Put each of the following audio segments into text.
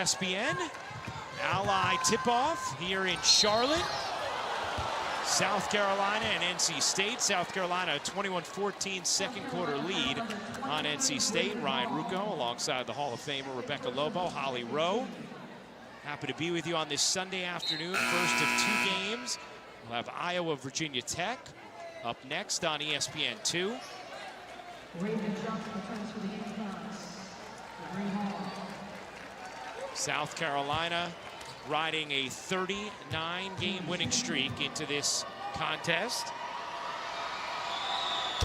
ESPN. Ally tip-off here in Charlotte. South Carolina and NC State. South Carolina, a 21-14 second quarter lead on NC State. Ryan Rucco alongside the Hall of Famer Rebecca Lobo, Holly Rowe. Happy to be with you on this Sunday afternoon. First of 2 games. We'll have Iowa, Virginia Tech up next on ESPN2. South Carolina riding a 39-game winning streak into this contest.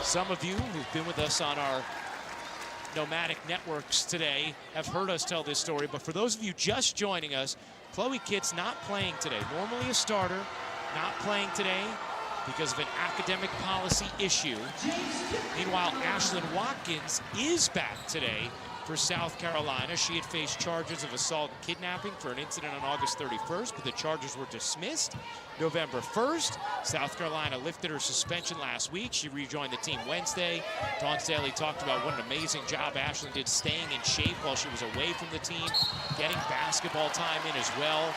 Some of you who've been with us on our nomadic networks today have heard us tell this story, but for those of you just joining us, Chloe Kitt's not playing today. Normally a starter, not playing today because of an academic policy issue. Meanwhile, Ashlyn Watkins is back today for South Carolina. She had faced charges of assault and kidnapping for an incident on August 31st, but the charges were dismissed November 1st. South Carolina lifted her suspension last week. She rejoined the team Wednesday. Dawn Staley talked about what an amazing job Ashlyn did staying in shape while she was away from the team, getting basketball time in as well.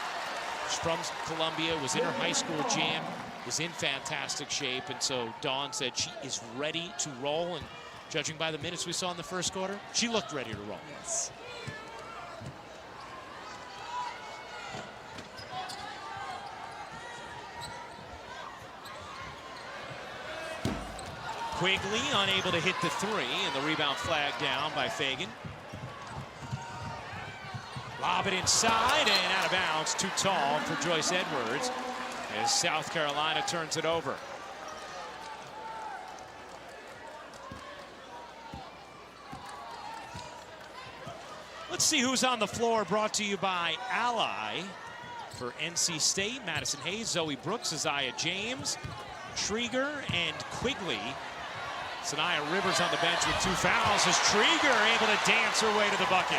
She's from Columbia, was in her high school gym, is in fantastic shape, and so Dawn said she is ready to roll, and judging by the minutes we saw in the first quarter, she looked ready to roll. Yes. Quigley unable to hit the 3, and the rebound flagged down by Fagan. Lob it inside and out of bounds, too tall for Joyce Edwards as South Carolina turns it over. Let's see who's on the floor, brought to you by Ally. For NC State, Madison Hayes, Zoe Brooks, Isaiah James, Trieger, and Quigley. Sanaya Rivers on the bench with 2 fouls as Trieger able to dance her way to the bucket.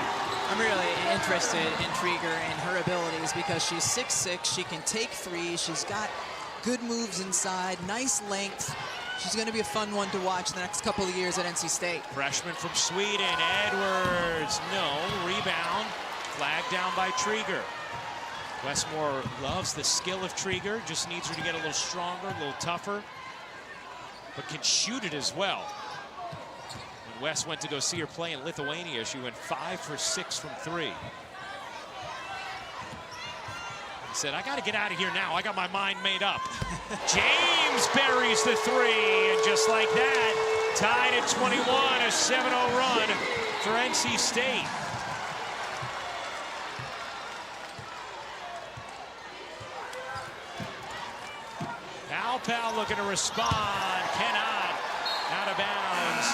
I'm really interested in Trieger and her abilities because she's 6'6", she can take 3, she's got good moves inside, nice length. She's going to be a fun one to watch the next couple of years at NC State. Freshman from Sweden, Edwards, no, rebound, flagged down by Trieger. Westmore loves the skill of Trieger, just needs her to get a little stronger, a little tougher, but can shoot it as well. When West went to go see her play in Lithuania, she went 5 for 6 from 3. He said, I got to get out of here now. I got my mind made up. James buries the 3, and just like that, tied at 21, a 7-0 run for NC State. Pal looking to respond, cannot, out of bounds.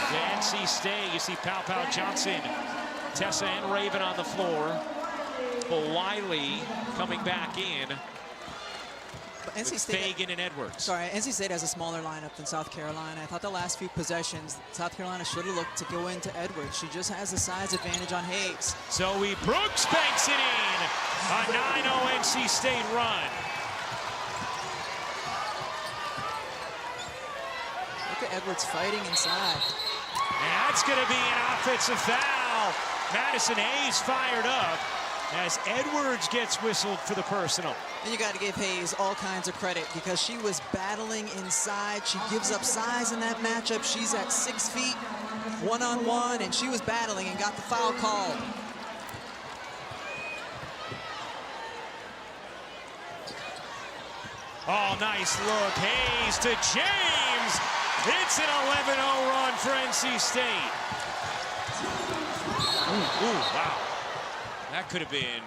To NC State, you see Pal Johnson, Tessa and Raven on the floor. But Wiley coming back in. NC State, Fagan and Edwards. Sorry, NC State has a smaller lineup than South Carolina. I thought the last few possessions, South Carolina should have looked to go into Edwards. She just has a size advantage on Hayes. Zoe Brooks banks it in. A 9-0 NC State run. Look at Edwards fighting inside. And that's going to be an offensive foul. Madison Hayes fired up as Edwards gets whistled for the personal. And you got to give Hayes all kinds of credit because she was battling inside. She gives up size in that matchup. She's at 6 feet, one-on-one, and she was battling and got the foul called. Oh, nice look. Hayes to James. It's an 11-0 run for NC State. Ooh, wow. That could have been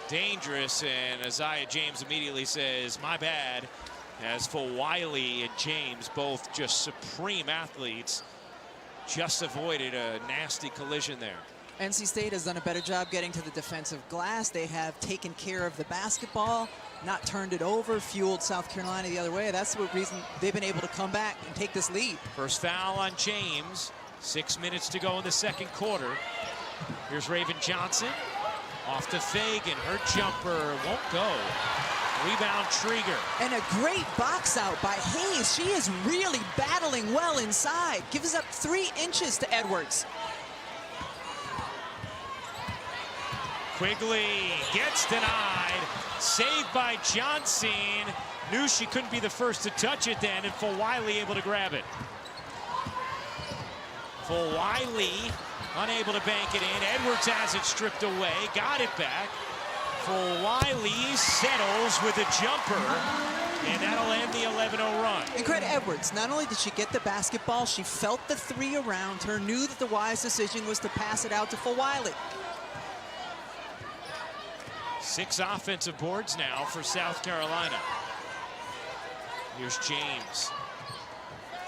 dangerous, and Isaiah James immediately says, my bad. As for Wiley and James, both just supreme athletes, just avoided a nasty collision there. NC State has done a better job getting to the defensive glass. They have taken care of the basketball, not turned it over, fueled South Carolina the other way. That's the reason they've been able to come back and take this lead. First foul on James. 6 minutes to go in the second quarter. Here's Raven Johnson. Off to Fagan. Her jumper won't go. Rebound Trieger. And a great box out by Hayes. She is really battling well inside. Gives up 3 inches to Edwards. Quigley gets denied. Saved by Johnson. Knew she couldn't be the first to touch it then, and Fulwiley able to grab it. Fulwiley unable to bank it in. Edwards has it stripped away. Got it back. Fulwiley settles with a jumper, and that'll end the 11-0 run. And credit Edwards. Not only did she get the basketball, she felt the three around her, knew that the wise decision was to pass it out to Fulwiley. 6 offensive boards now for South Carolina. Here's James.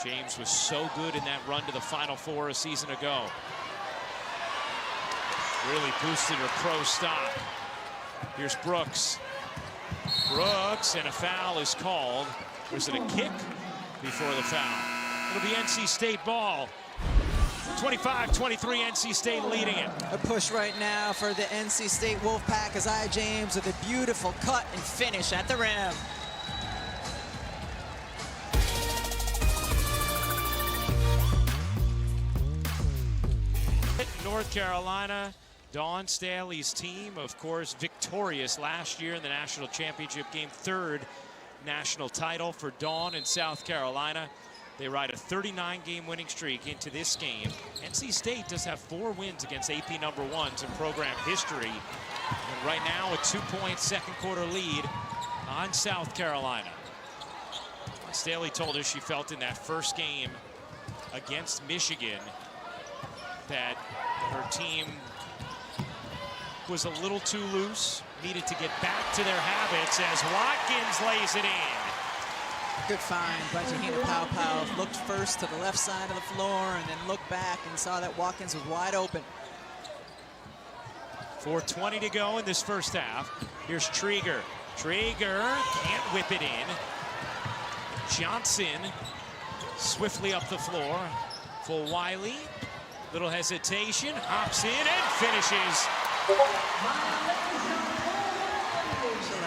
James was so good in that run to the Final Four a season ago. Really boosted her pro stock. Here's Brooks. Brooks, and a foul is called. Was it a kick before the foul? It'll be NC State ball. 25-23, NC State leading it. A push right now for the NC State Wolfpack. Isaiah James with a beautiful cut and finish at the rim. North Carolina, Dawn Staley's team, of course, victorious last year in the national championship game. 3rd national title for Dawn in South Carolina. They ride a 39-game winning streak into this game. NC State does have 4 wins against AP #1s in program history. And right now, a 2-point second quarter lead on South Carolina. Staley told us she felt in that first game against Michigan that her team was a little too loose, needed to get back to their habits as Watkins lays it in. Good find by Tahina Paopao. Looked first to the left side of the floor and then looked back and saw that Watkins was wide open. 4:20 to go in this first half. Here's Trieger. Trieger can't whip it in. Johnson swiftly up the floor. Fulwiley, little hesitation, hops in and finishes.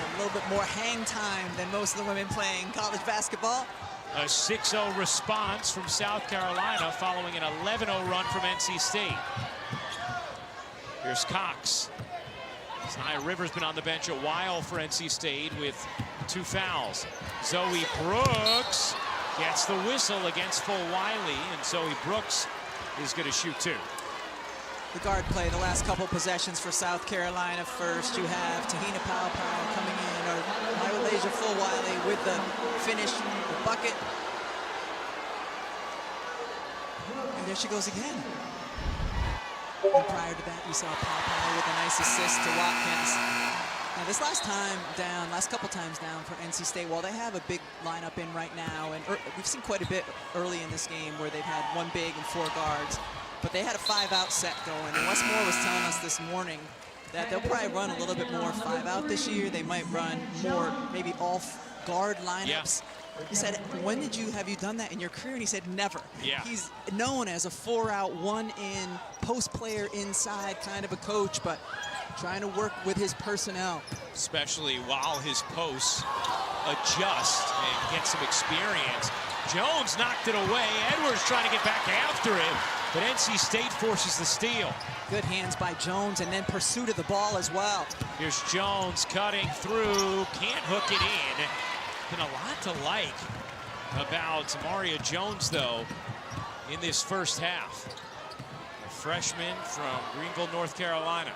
A little bit more hang time than most of the women playing college basketball. A 6-0 response from South Carolina following an 11-0 run from NC State. Here's Cox. Nia Rivers been on the bench a while for NC State with 2 fouls. Zoe Brooks gets the whistle against Fulwiley, and Zoe Brooks is going to shoot 2. The guard play the last couple possessions for South Carolina. First, you have Tahina Paopao coming in, or Myolasia Fulwiley with the finish, the bucket. And there she goes again. And prior to that, you saw Paopao with a nice assist to Watkins. Now, this last couple times down for NC State, while they have a big lineup in right now, and we've seen quite a bit early in this game where they've had 1 big and 4 guards. But they had a 5-out set going, and Westmore was telling us this morning that they'll probably run a little bit more 5-out this year. They might run more maybe off-guard lineups. Yeah. He said, when have you done that in your career? And he said, never. Yeah. He's known as a 4-out, 1-in, post player inside kind of a coach, but trying to work with his personnel. Especially while his posts adjust and get some experience. Jones knocked it away. Edwards trying to get back after it. But NC State forces the steal. Good hands by Jones, and then pursuit of the ball as well. Here's Jones cutting through, can't hook it in. Been a lot to like about Tamaria Jones, though, in this first half. A freshman from Greenville, North Carolina.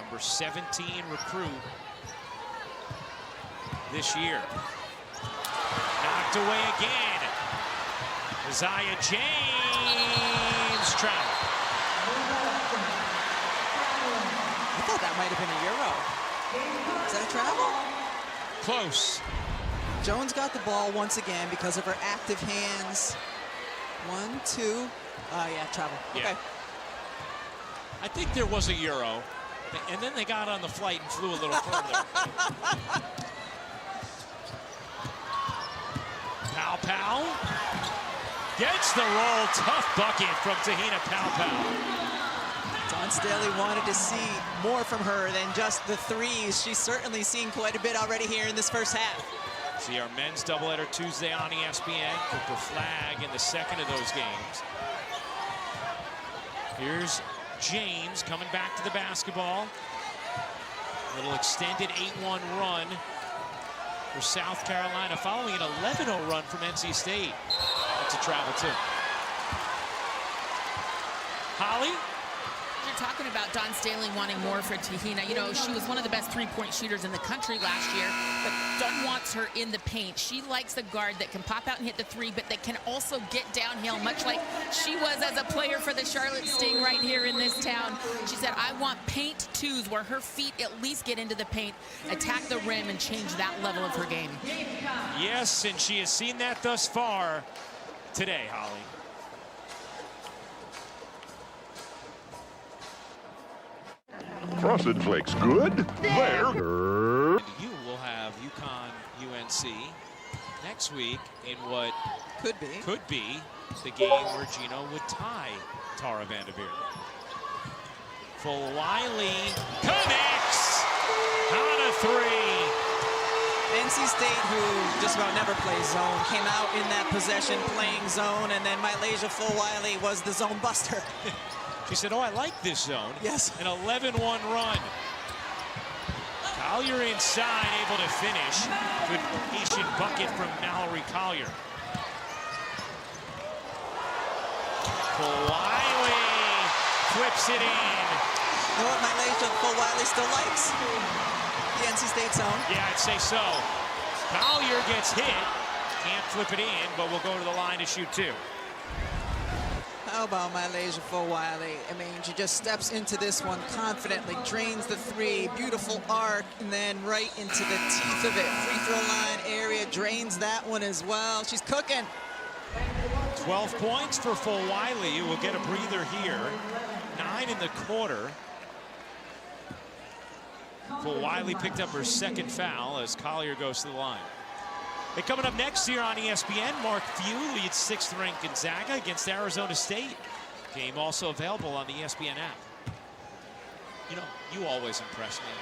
Number 17 recruit this year. Knocked away again. Isaiah James travel. I thought that might have been a Euro. Is that a travel? Close. Jones got the ball once again because of her active hands. 1, 2. Yeah, travel. Yeah. Okay. I think there was a Euro, and then they got on the flight and flew a little further. Paopao gets the roll. Tough bucket from Tahina Paopao. Dawn Staley wanted to see more from her than just the threes. She's certainly seen quite a bit already here in this first half. See our men's doubleheader Tuesday on ESPN. Cooper Flag in the second of those games. Here's James coming back to the basketball. Little extended 8-1 run for South Carolina, following an 11-0 run from NC State. That's a travel too. Holly? You're talking about Dawn Staley wanting more for Tahina. You know, she was one of the best three-point shooters in the country last year, but Dawn wants her in the paint. She likes a guard that can pop out and hit the three, but that can also get downhill, much like she was as a player for the Charlotte Sting right here in this town. She said, I want paint twos where her feet at least get into the paint, attack the rim, and change that level of her game. Yes, and she has seen that thus far today, Holly. Frosted Flakes good? There. You will have UConn UNC next week in what Could be the game where Gino would tie Tara Vanderveer. Wiley connects on a three. NC State, who just about never plays zone, came out in that possession playing zone, and then Mylasia Wiley was the zone buster. She said, oh, I like this zone. Yes. An 11-1 run. Collier inside, able to finish. Good patient bucket from Mallory Collier. Wiley flips it in. You know what Mylasia Wiley still likes? The NC State zone. Yeah, I'd say so. Collier gets hit. Can't flip it in, but will go to the line to shoot two. How about Mylasia Wiley? I mean, she just steps into this one confidently, drains the three, beautiful arc, and then right into the teeth of it. Free throw line area, drains that one as well. She's cooking. 12 points for Wiley, who will get a breather here. 9 in the quarter. Wiley picked up her second foul as Collier goes to the line. Hey, coming up next here on ESPN, Mark Few leads 6th-ranked Gonzaga against Arizona State. Game also available on the ESPN app. You know, you always impress me,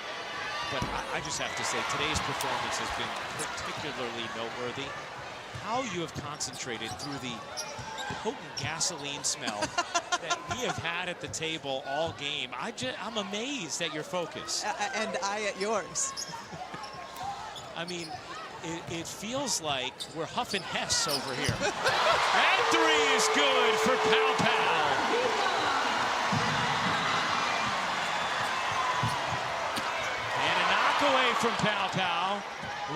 but I just have to say today's performance has been particularly noteworthy. How you have concentrated through the potent gasoline smell that we have had at the table all game. I'm amazed at your focus. And I at yours. I mean, it feels like we're Huff and Hess over here. That three is good for Pow Pow. And a knock away from Pow Pow.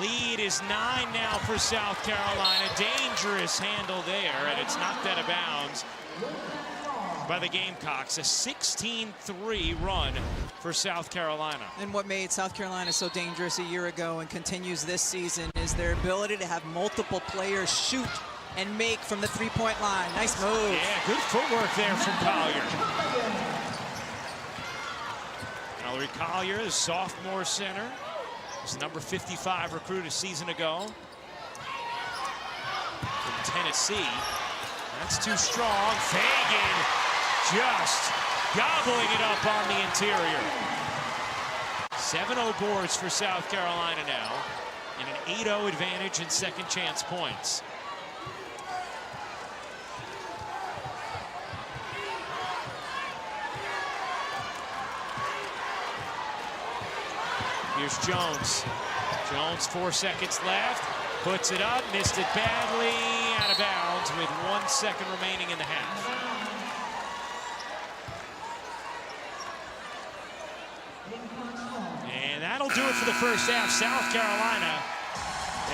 Lead is 9 now for South Carolina. Dangerous handle there, and it's knocked out of bounds by the Gamecocks. A 16-3 run for South Carolina. And what made South Carolina so dangerous a year ago and continues this season is their ability to have multiple players shoot and make from the three-point line. Nice move. Yeah, good footwork there from Collier. Mallory Collier, the sophomore center. Was number 55 recruit a season ago from Tennessee. That's too strong. Fagan just gobbling it up on the interior. 7-0 boards for South Carolina now, and an 8-0 advantage in second chance points. Here's Jones. Jones, 4 seconds left. Puts it up, missed it badly, out of bounds with 1 second remaining in the half. And that'll do it for the first half. South Carolina,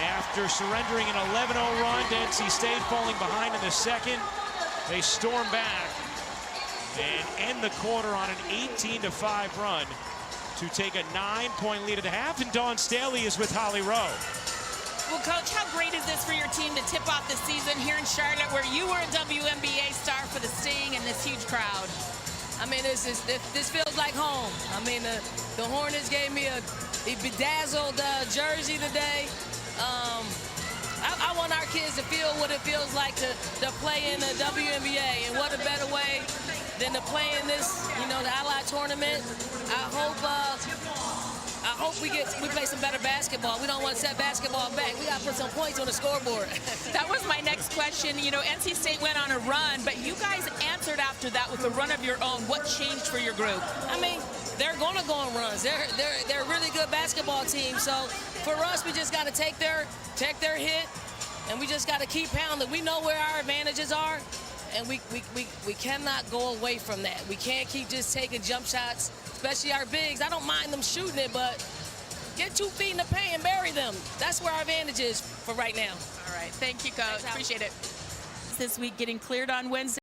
after surrendering an 11-0 run to NC State, falling behind in the second, they storm back and end the quarter on an 18-5 run to take a 9-point lead at the half, and Dawn Staley is with Holly Rowe. Well, Coach, how great is this for your team to tip off the season here in Charlotte, where you were a WNBA star for the Sting and this huge crowd? I mean, this feels like home. I mean, the Hornets gave me a bedazzled jersey today. I want our kids to feel what it feels like to play in the WNBA, and what a better way than to play in this, you know, the Allied tournament. I hope we play some better basketball. We don't want to set basketball back. We got to put some points on the scoreboard. That was my next question. You know, NC State went on a run, but you guys answered after that with a run of your own. What changed for your group? I mean, they're going to go on runs. They're a really good basketball team. So for us, we just got to take their hit, and we just got to keep pounding. We know where our advantages are, and we cannot go away from that. We can't keep just taking jump shots, especially our bigs. I don't mind them shooting it, but get 2 feet in the paint and bury them. That's where our advantage is for right now. All right. Thank you, Coach. Appreciate it. This week getting cleared on Wednesday.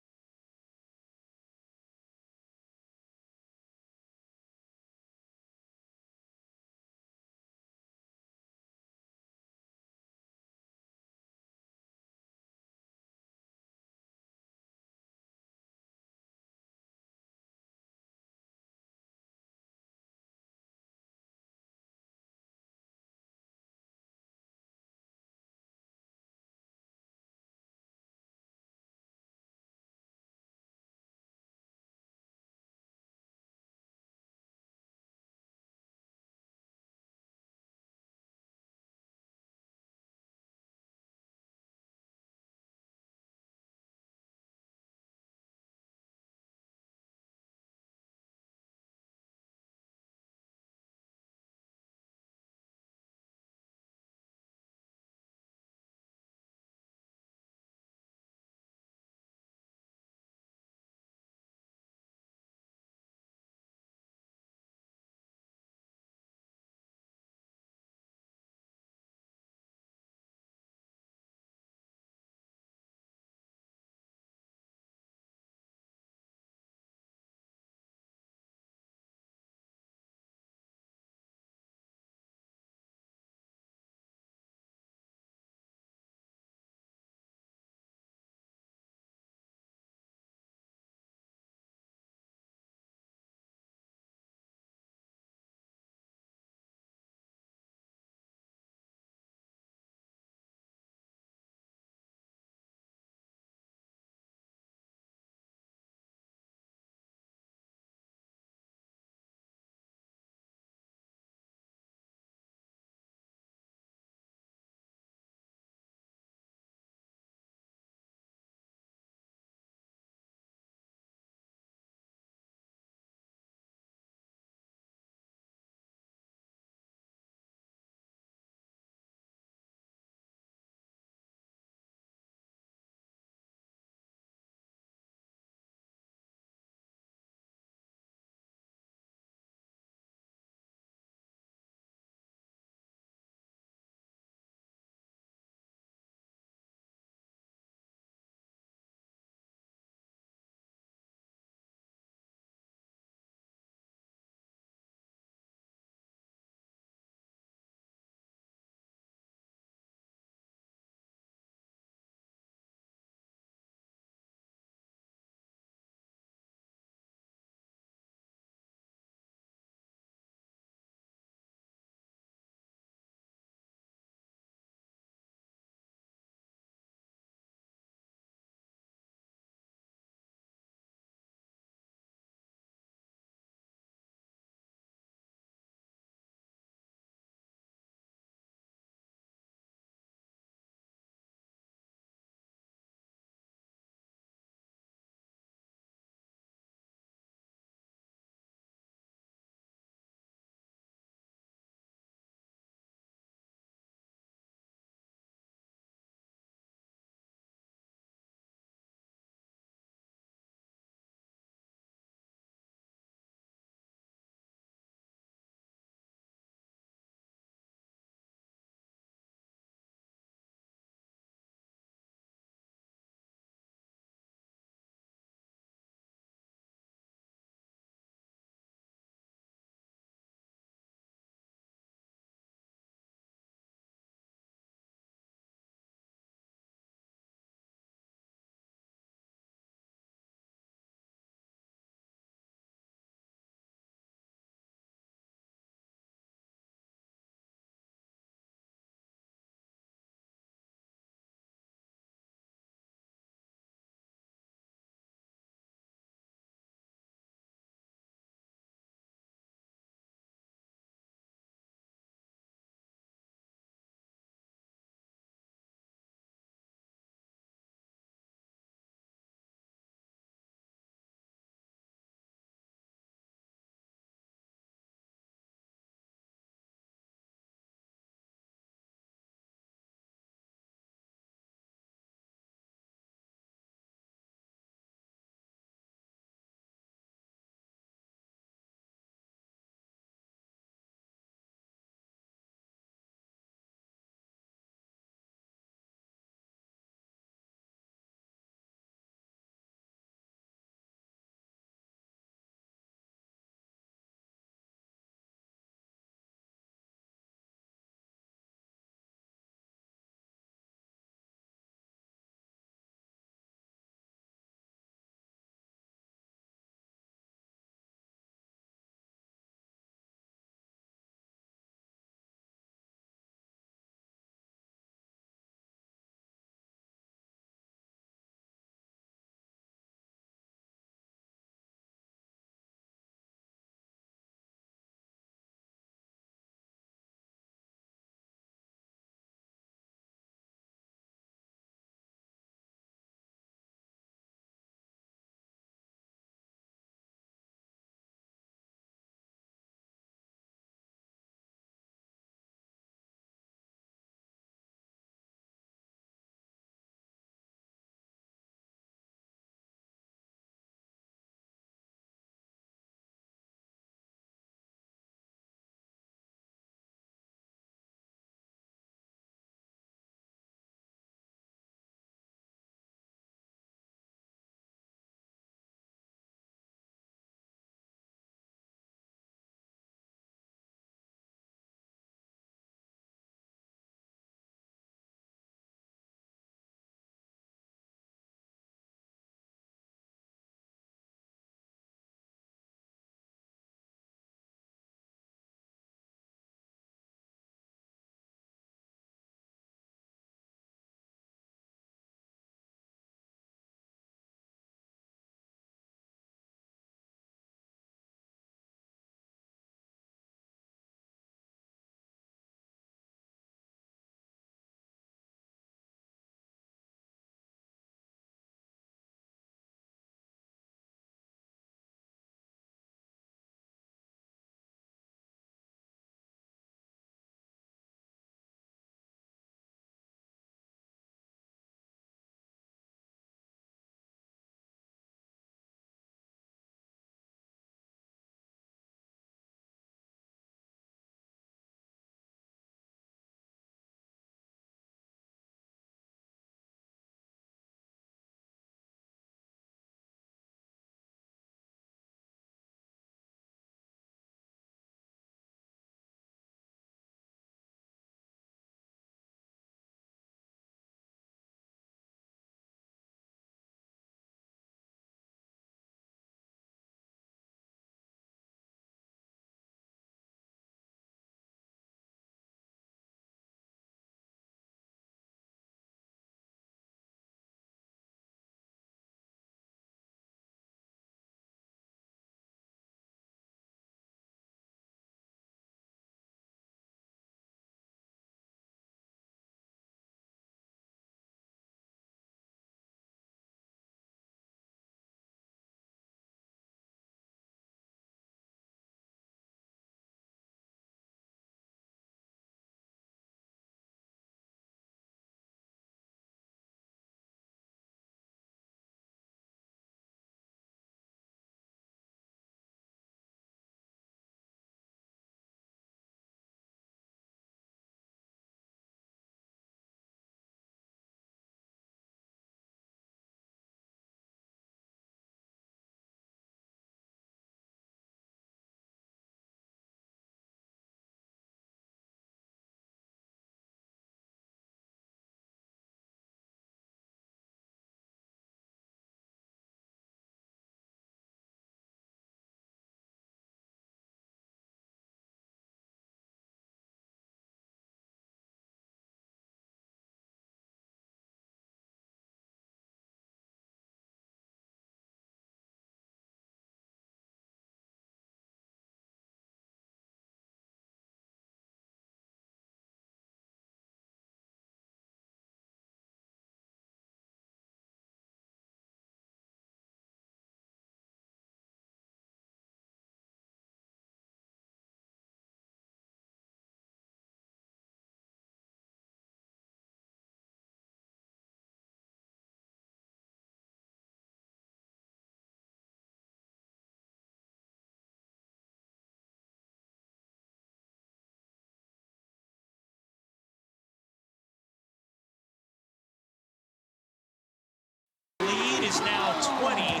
is now 20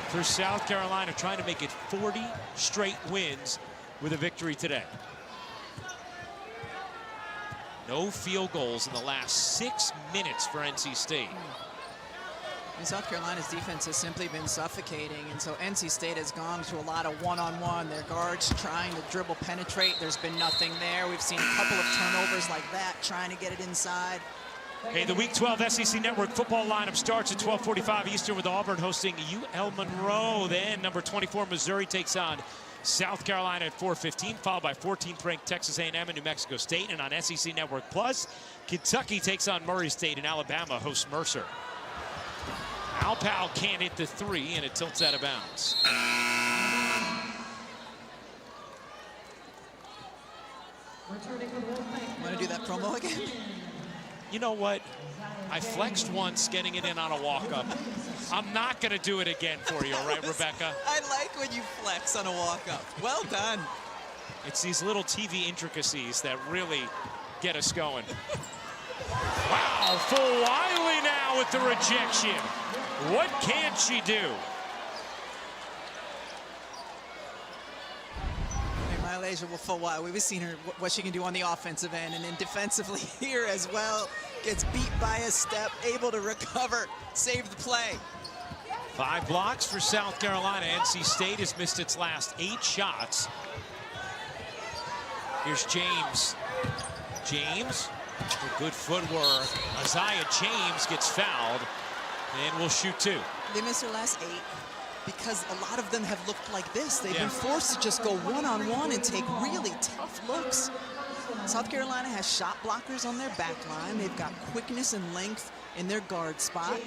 for South Carolina, trying to make it 40 straight wins with a victory today. No field goals in the last 6 minutes for NC State. And South Carolina's defense has simply been suffocating, and so NC State has gone to a lot of one-on-one. Their guards trying to dribble penetrate. There's been nothing there. We've seen a couple of turnovers like that, trying to get it inside. Hey, the Week 12 SEC Network football lineup starts at 12:45 Eastern with Auburn hosting UL Monroe. Then number 24 Missouri takes on South Carolina at 4:15, followed by 14th ranked Texas A&M and New Mexico State. And on SEC Network Plus, Kentucky takes on Murray State, and Alabama hosts Mercer. Alpal can't hit the three, and it tilts out of bounds. Want to do that promo again? You know what? I flexed once getting it in on a walk-up. I'm not going to do it again for you, all right, Rebecca? I like when you flex on a walk-up. Well done. It's these little TV intricacies that really get us going. Wow, full Wiley now with the rejection. What can she do? Malaysia will full while. We've seen her what she can do on the offensive end, and then defensively here as well. Gets beat by a step, able to recover, save the play. 5 blocks for South Carolina. NC State has missed its last 8 shots. Here's James. James, good footwork. Isaiah James gets fouled and will shoot 2. They missed their last 8 because a lot of them have looked like this. They've been forced to just go one-on-one and take really tough looks. South Carolina has shot blockers on their back line. They've got quickness and length in their guard spot.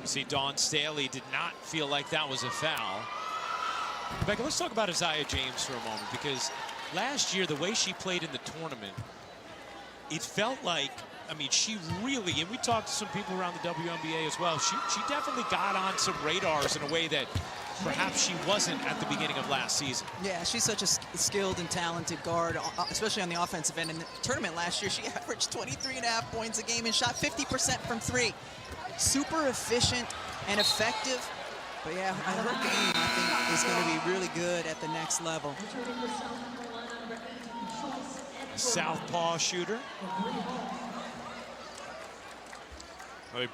See, Dawn Staley did not feel like that was a foul. Rebecca, let's talk about Isaiah James for a moment, because last year, the way she played in the tournament, it felt like, I mean, she really, and we talked to some people around the WNBA as well, she definitely got on some radars in a way that perhaps she wasn't at the beginning of last season. Yeah, she's such a skilled and talented guard, especially on the offensive end. In the tournament last year, she averaged 23.5 points a game and shot 50% from 3. Super efficient and effective. But yeah, her game, I think, is going to be really good at the next level. Southpaw shooter.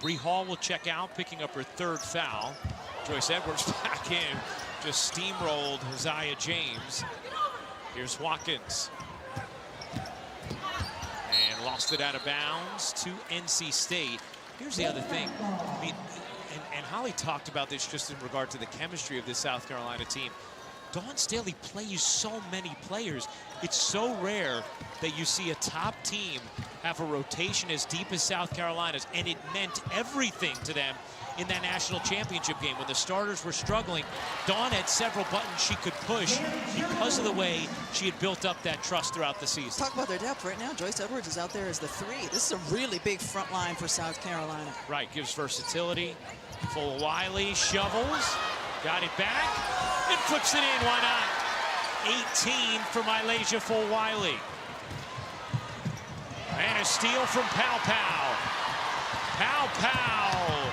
Bree Hall will check out, picking up her 3rd foul. Joyce Edwards back in, just steamrolled Isaiah James. Here's Watkins. And lost it out of bounds to NC State. Here's the other thing. I mean, and Holly talked about this just in regard to the chemistry of this South Carolina team. Dawn Staley plays so many players. It's so rare that you see a top team have a rotation as deep as South Carolina's, and it meant everything to them in that national championship game. When the starters were struggling, Dawn had several buttons she could push because of the way she had built up that trust throughout the season. Talk about their depth right now. Joyce Edwards is out there as the 3. This is a really big front line for South Carolina. Right, gives versatility. Full Wiley shovels, got it back, and flips it in. Why not? 18 for Malaysia Full Wiley. And a steal from Pow Pow. Pow Pow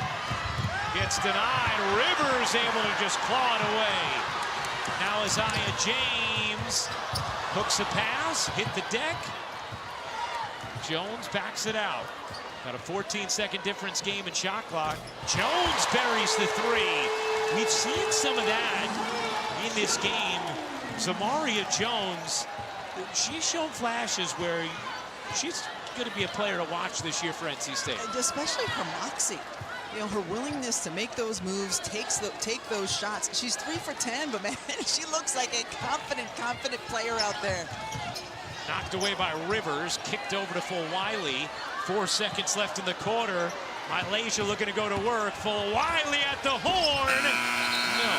gets denied. Rivers able to just claw it away. Now Isaiah James hooks a pass, hit the deck. Jones backs it out. Got a 14-second difference game in shot clock. Jones buries the 3. We've seen some of that in this game. Zamaria Jones, she's shown flashes where she's going to be a player to watch this year for NC State. And especially her moxie. You know, her willingness to make those moves, take those shots. She's 3 for 10, but man, she looks like a confident player out there. Knocked away by Rivers, kicked over to Full Wiley. 4 seconds left in the quarter. Malaysia looking to go to work. Full Wiley at the horn. No.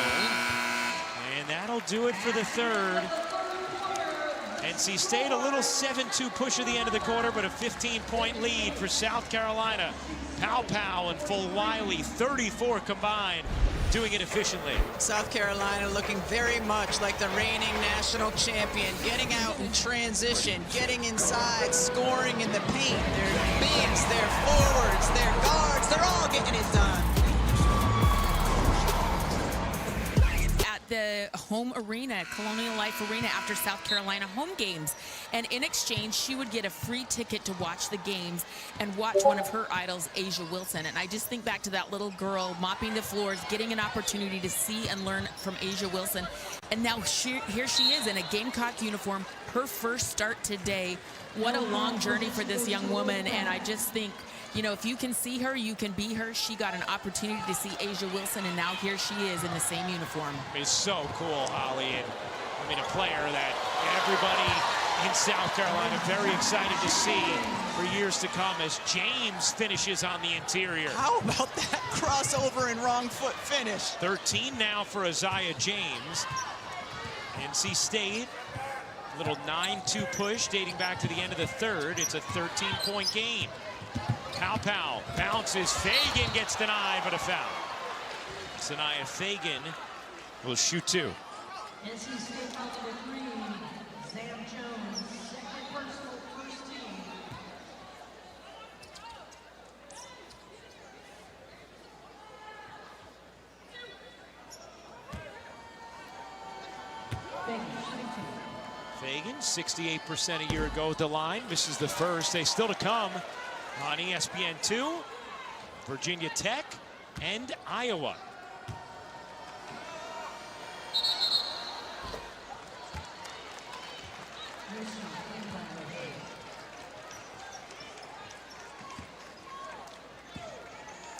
And that'll do it for the 3rd. NC State, a little 7-2 push at the end of the quarter, but a 15-point lead for South Carolina. Pow Pow and Full Wiley, 34 combined, doing it efficiently. South Carolina looking very much like the reigning national champion, getting out in transition, getting inside, scoring in the paint. Their bigs, their forwards, their guards, they're all getting it done. home arena, Colonial Life Arena, after South Carolina home games. And in exchange, she would get a free ticket to watch the games and watch one of her idols, Asia Wilson. And I just think back to that little girl mopping the floors, getting an opportunity to see and learn from Asia Wilson. And now here she is in a Gamecock uniform, her first start today. What a long journey for this young woman. And I just think, you know, if you can see her, you can be her. She got an opportunity to see Asia Wilson, and now here she is in the same uniform. It's so cool, Holly. And I mean, a player that everybody in South Carolina very excited to see for years to come as James finishes on the interior. How about that crossover and wrong foot finish? 13 now for Isaiah James. NC State, a little 9-2 push dating back to the end of the third. It's a 13-point game. Pow bounces, Fagan gets denied, but a foul. Sanaya Fagan will shoot two. NC State foul number 3, Sam Jones, second personal, first team. Fagan, 68% a year ago at the line, misses the first. They still to come on ESPN2, Virginia Tech and Iowa.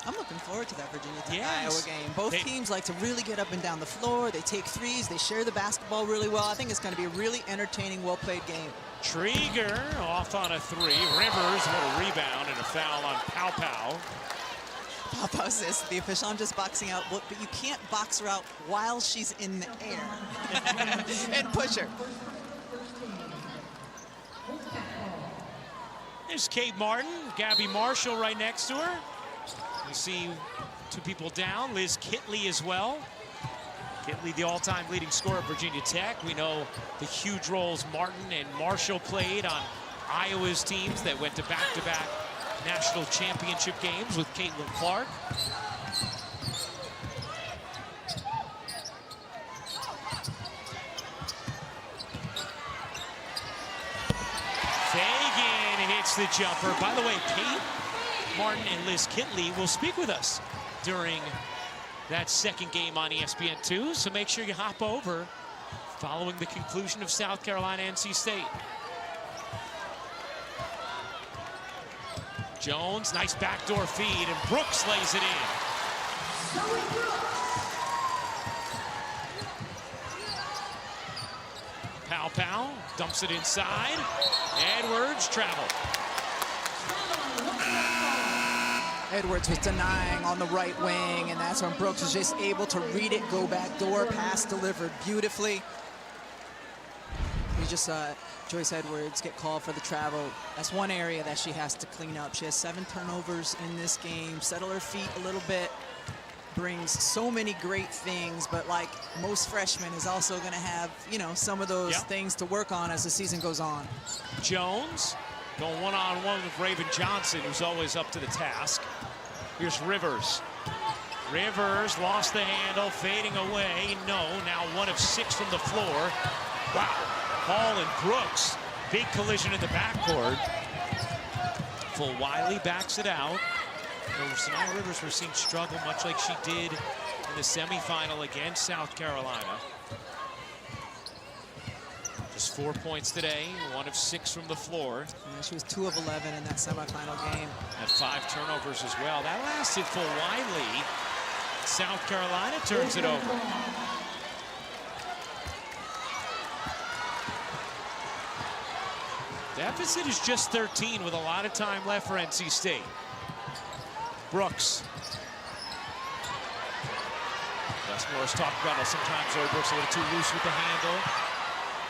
I'm looking forward to that Virginia Tech Yes. Iowa game. Both teams like to really get up and down the floor. They take threes. They share the basketball really well. I think it's going to be a really entertaining, well-played game. Trieger off on a three. Rivers, a little rebound and a foul on Pow. Papa says to the official, I'm just boxing out, but you can't box her out while she's in the air. And push her. There's Kate Martin, Gabby Marshall right next to her. You see two people down, Liz Kitley as well. Kitley, the all-time leading scorer at Virginia Tech. We know the huge roles Martin and Marshall played on Iowa's teams that went to back-to-back national championship games with Caitlin Clark. Fagan hits the jumper. By the way, Kate Martin and Liz Kitley will speak with us during that second game on ESPN2, so make sure you hop over following the conclusion of South Carolina NC State. Jones, nice backdoor feed, and Brooks lays it in. Pow dumps it inside. Edwards travel. Edwards was denying on the right wing, and that's when Brooks was just able to read it, go back door, pass delivered beautifully. We just saw Joyce Edwards get called for the travel. That's one area that she has to clean up. She has 7 turnovers in this game, settle her feet a little bit, brings so many great things, but like most freshmen is also gonna have, you know, some of those things to work on as the season goes on. Jones going one-on-one with Raven Johnson, who's always up to the task. Here's Rivers. Rivers lost the handle, fading away. No, now 1 of 6 from the floor. Wow, Hall and Brooks, big collision in the backcourt. Full Wiley backs it out. Sanaya Rivers we're seeing struggle much like she did in the semifinal against South Carolina. Just 4 points today, 1 of 6 from the floor. Yeah, she was 2 of 11 in that semifinal game. Had 5 turnovers as well. That lasted for Wiley. South Carolina turns it over. Deficit is just 13 with a lot of time left for NC State. Brooks. Wes Morris talked about how sometimes Brooks a little too loose with the handle.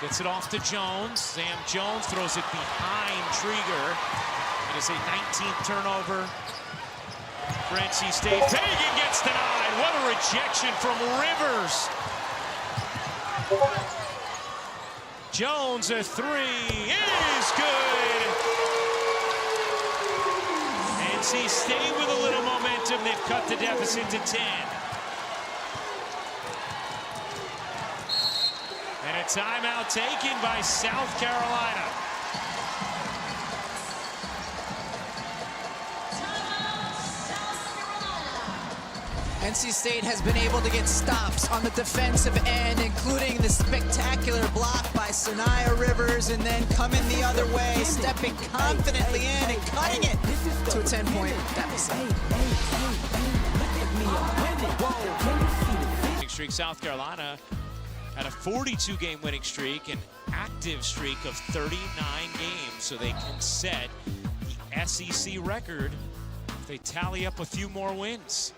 Gets it off to Jones. Sam Jones throws it behind Trieger. It is a 19th turnover for NC State. Fagan gets denied. What a rejection from Rivers. Jones, a 3 is good. NC State with a little momentum. They've cut the deficit to 10. a timeout taken by South Carolina. NC State has been able to get stops on the defensive end, including the spectacular block by Sanaya Rivers, and then coming the other way, stepping confidently in and cutting it to a 10-point deficit. Streak. South Carolina had a 42-game winning streak, an active streak of 39 games, so they can set the SEC record if they tally up a few more wins.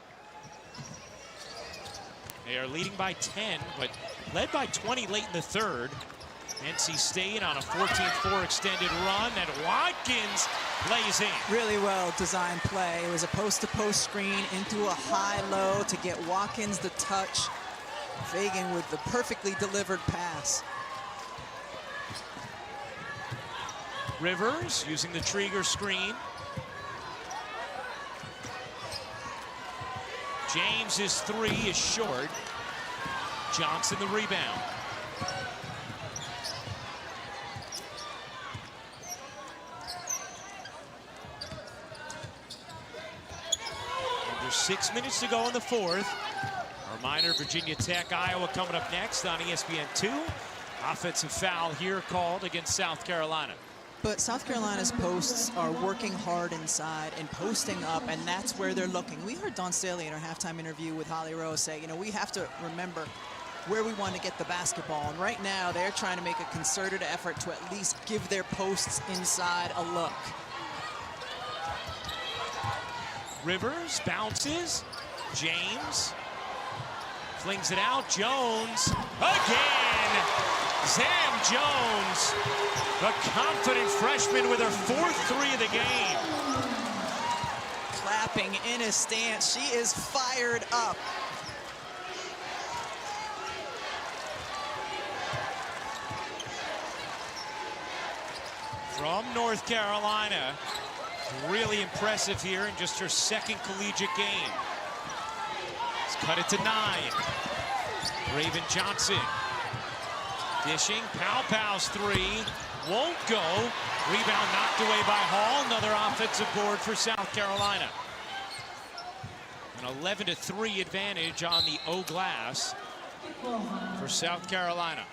They are leading by 10, but led by 20 late in the third. NC State on a 14-4 extended run that Watkins plays in. Really well designed play. It was a post-to-post screen into a high-low to get Watkins the touch. Fagan with the perfectly delivered pass. Rivers using the Trigger screen. James's three is short. Johnson the rebound. Under 6 minutes to go in the fourth. A reminder, Virginia Tech, Iowa coming up next on ESPN2. Offensive foul here called against South Carolina. But South Carolina's posts are working hard inside and posting up, and that's where they're looking. We heard Dawn Staley in her halftime interview with Holly Rose say, you know, we have to remember where we want to get the basketball. And right now, they're trying to make a concerted effort to at least give their posts inside a look. Rivers bounces. James flings it out. Jones again. Zam Jones, the confident freshman with her fourth three of the game. Clapping in a stance. She is fired up. From North Carolina, really impressive here in just her second collegiate game. Let's cut it to 9. Raven Johnson. Dishing, Pow's three, won't go. Rebound knocked away by Hall, another offensive board for South Carolina. An 11-3 advantage on the O glass for South Carolina.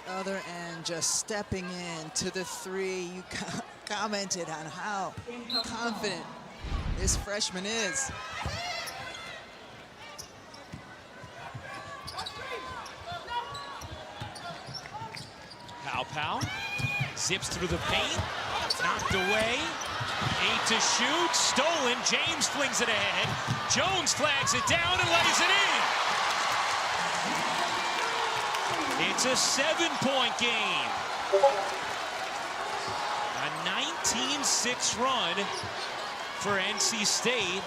The other end just stepping in to the three. You commented on how confident this freshman is. Pow zips through the paint, knocked away. 8 to shoot, stolen. James flings it ahead. Jones flags it down and lays it in. It's a 7-point game. A 19-6 run for NC State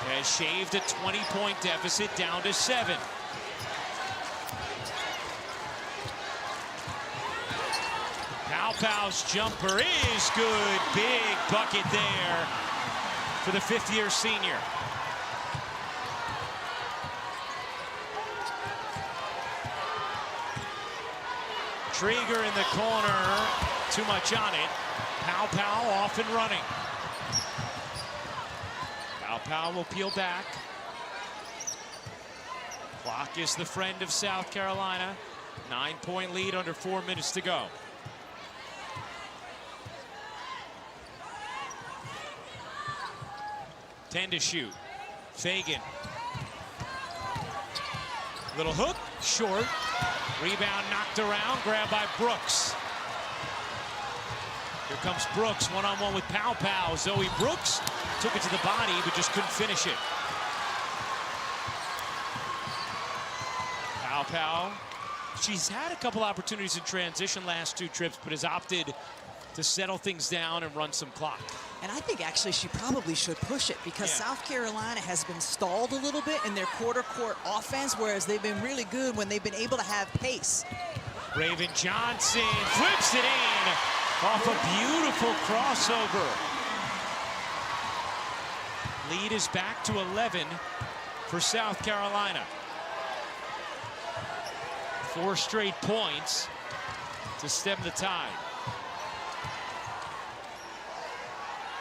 has shaved a 20-point deficit down to 7. Pow's jumper is good. Big bucket there for the fifth-year senior. Trigger in the corner. Too much on it. Pow off and running. Pow will peel back. Clock is the friend of South Carolina. 9-point lead under 4 minutes to go. 10 to shoot. Fagan. Little hook, short. Rebound knocked around, grabbed by Brooks. Here comes Brooks, one-on-one with Pow. Zoe Brooks took it to the body, but just couldn't finish it. Pow. She's had a couple opportunities in transition last 2 trips, but has opted to settle things down and run some clock. And I think actually she probably should push it because South Carolina has been stalled a little bit in their quarter-court offense, whereas they've been really good when they've been able to have pace. Raven Johnson flips it in off a beautiful crossover. Lead is back to 11 for South Carolina. 4 straight points to stem the tide.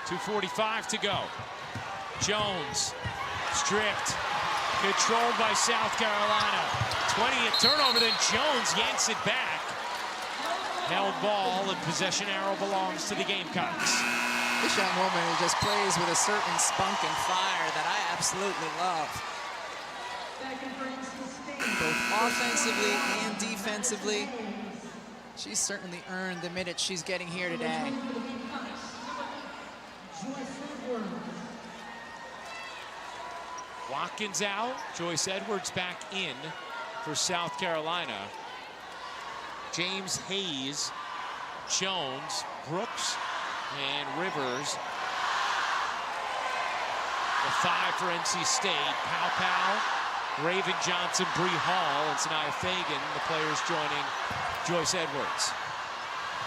2:45 to go. Jones stripped, controlled by South Carolina. 20th turnover, then Jones yanks it back. Held ball, and possession arrow belongs to the Gamecocks. This young woman who just plays with a certain spunk and fire that I absolutely love. Both offensively and defensively. She's certainly earned the minutes she's getting here today. Watkins out, Joyce Edwards back in for South Carolina. James Hayes, Jones, Brooks, and Rivers. The 5 for NC State. Pow, Raven Johnson, Bree Hall, and Sanaya Fagan, the players joining Joyce Edwards.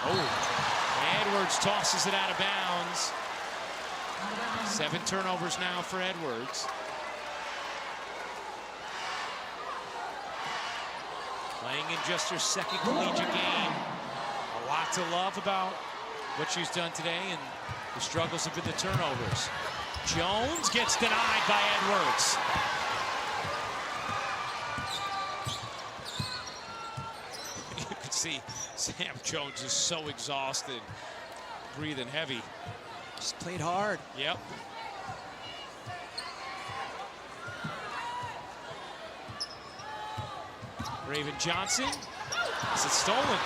Oh, Edwards tosses it out of bounds. 7 turnovers now for Edwards. Playing in just her 2nd collegiate game. A lot to love about what she's done today, and the struggles have been the turnovers. Jones gets denied by Edwards. You can see Sam Jones is so exhausted, breathing heavy. Just played hard. Yep. Raven Johnson. Is it stolen?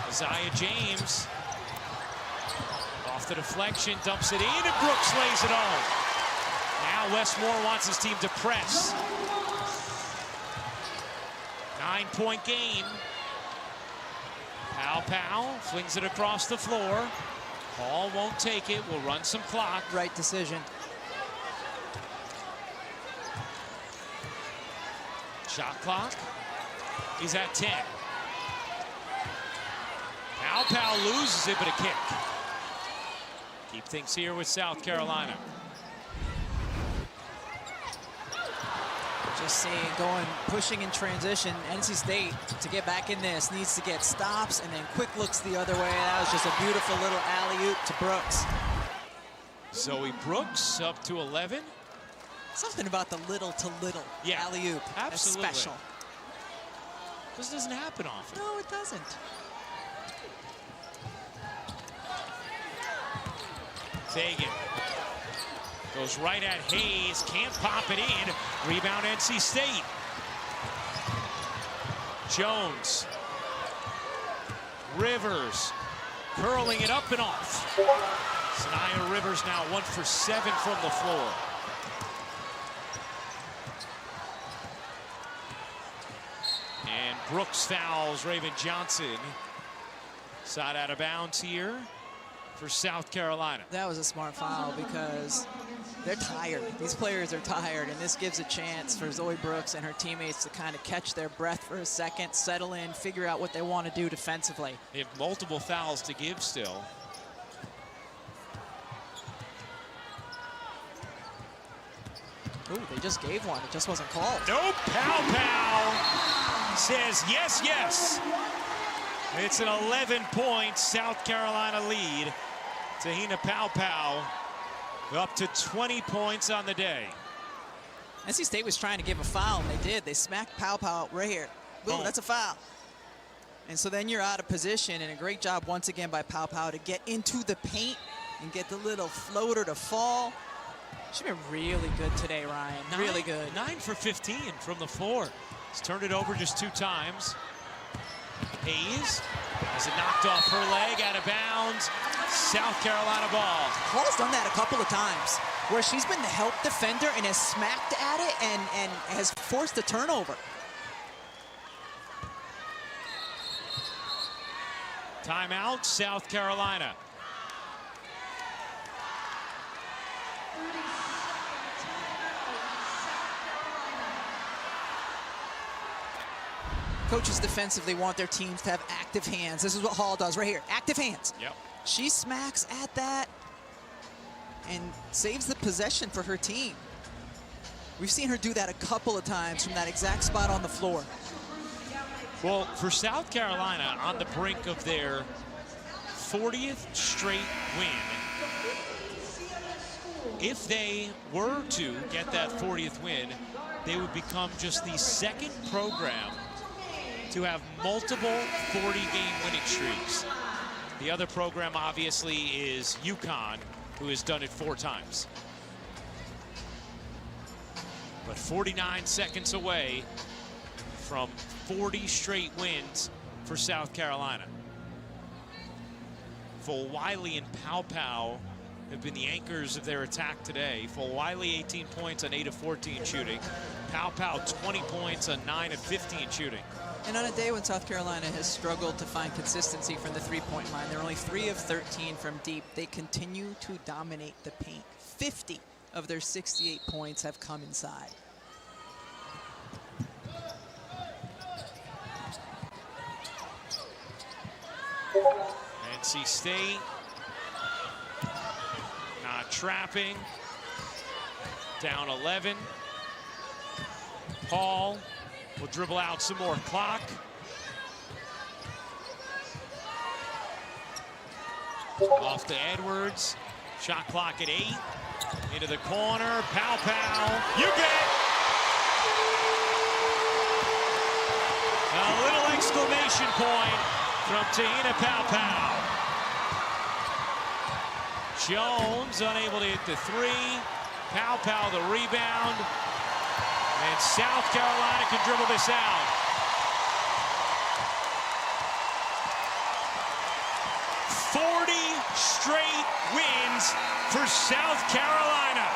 Isaiah James. Off the deflection, dumps it in, and Brooks lays it home. Now Westmore wants his team to press. 9-point game. Pow flings it across the floor. Hall won't take it. We'll run some clock. Right decision. Shot clock is at 10. Pow loses it, but a kick. Keep things here with South Carolina. Just seeing pushing in transition. NC State, to get back in this, needs to get stops and then quick looks the other way. That was just a beautiful little alley-oop to Brooks. Zoe Brooks up to 11. Something about the little to little alley-oop. That's Absolutely. special. This doesn't happen often. No, it doesn't. Fagan goes right at Hayes, can't pop it in. Rebound NC State. Jones. Rivers curling it up and off. Sanaya Rivers now 1 for 7 from the floor. And Brooks fouls Raven Johnson. Side out of bounds here for South Carolina. That was a smart foul because they're tired. These players are tired, and this gives a chance for Zoe Brooks and her teammates to kind of catch their breath for a second, settle in, figure out what they want to do defensively. They have multiple fouls to give still. Ooh, they just gave one. It just wasn't called. Nope. Pow says yes, yes. It's an 11-point South Carolina lead. Tahina Pow up to 20 points on the day. NC State was trying to give a foul, and they did. They smacked Pow right here. Boom, that's a foul. And so then you're out of position, and a great job once again by Pow to get into the paint and get the little floater to fall. She's been really good today, Ryan. Really good. 9 for 15 from the floor. He's turned it over just 2 times. Hayes has it knocked off her leg, out of bounds. South Carolina ball. Hall's done that a couple of times where she's been the help defender and has smacked at it and has forced a turnover. Timeout, South Carolina. Coaches defensively want their teams to have active hands. This is what Hall does right here, active hands. Yep. She smacks at that and saves the possession for her team. We've seen her do that a couple of times from that exact spot on the floor. Well, for South Carolina, on the brink of their 40th straight win, if they were to get that 40th win, they would become just the second program to have multiple 40-game winning streaks. The other program, obviously, is UConn, who has done it 4 times. But 49 seconds away from 40 straight wins for South Carolina. Fulwiley and Paopao have been the anchors of their attack today. Fulwiley 18 points on 8 of 14 shooting. Paopao 20 points on 9 of 15 shooting. And on a day when South Carolina has struggled to find consistency from the three-point line, they're only 3 of 13 from deep. They continue to dominate the paint. 50 of their 68 points have come inside. NC State not trapping. Down 11. Paul will dribble out some more clock. Off to Edwards. Shot clock at 8. Into the corner. Paopao. You get it! A little exclamation point from Te-Hina Paopao. Jones unable to hit the 3. Paopao the rebound. And South Carolina can dribble this out. Straight wins for South Carolina.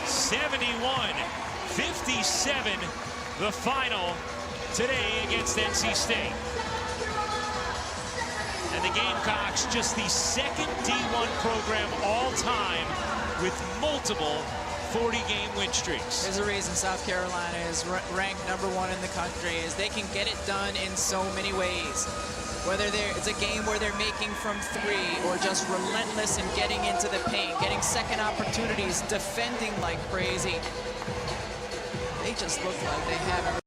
71-57, the final today against NC State. And the Gamecocks just the second D1 program all time with multiple 40-game win streaks. There's a reason South Carolina is ranked #1 in the country, is they can get it done in so many ways. Whether it's a game where they're making from 3 or just relentless in getting into the paint, getting second opportunities, defending like crazy. They just look like they have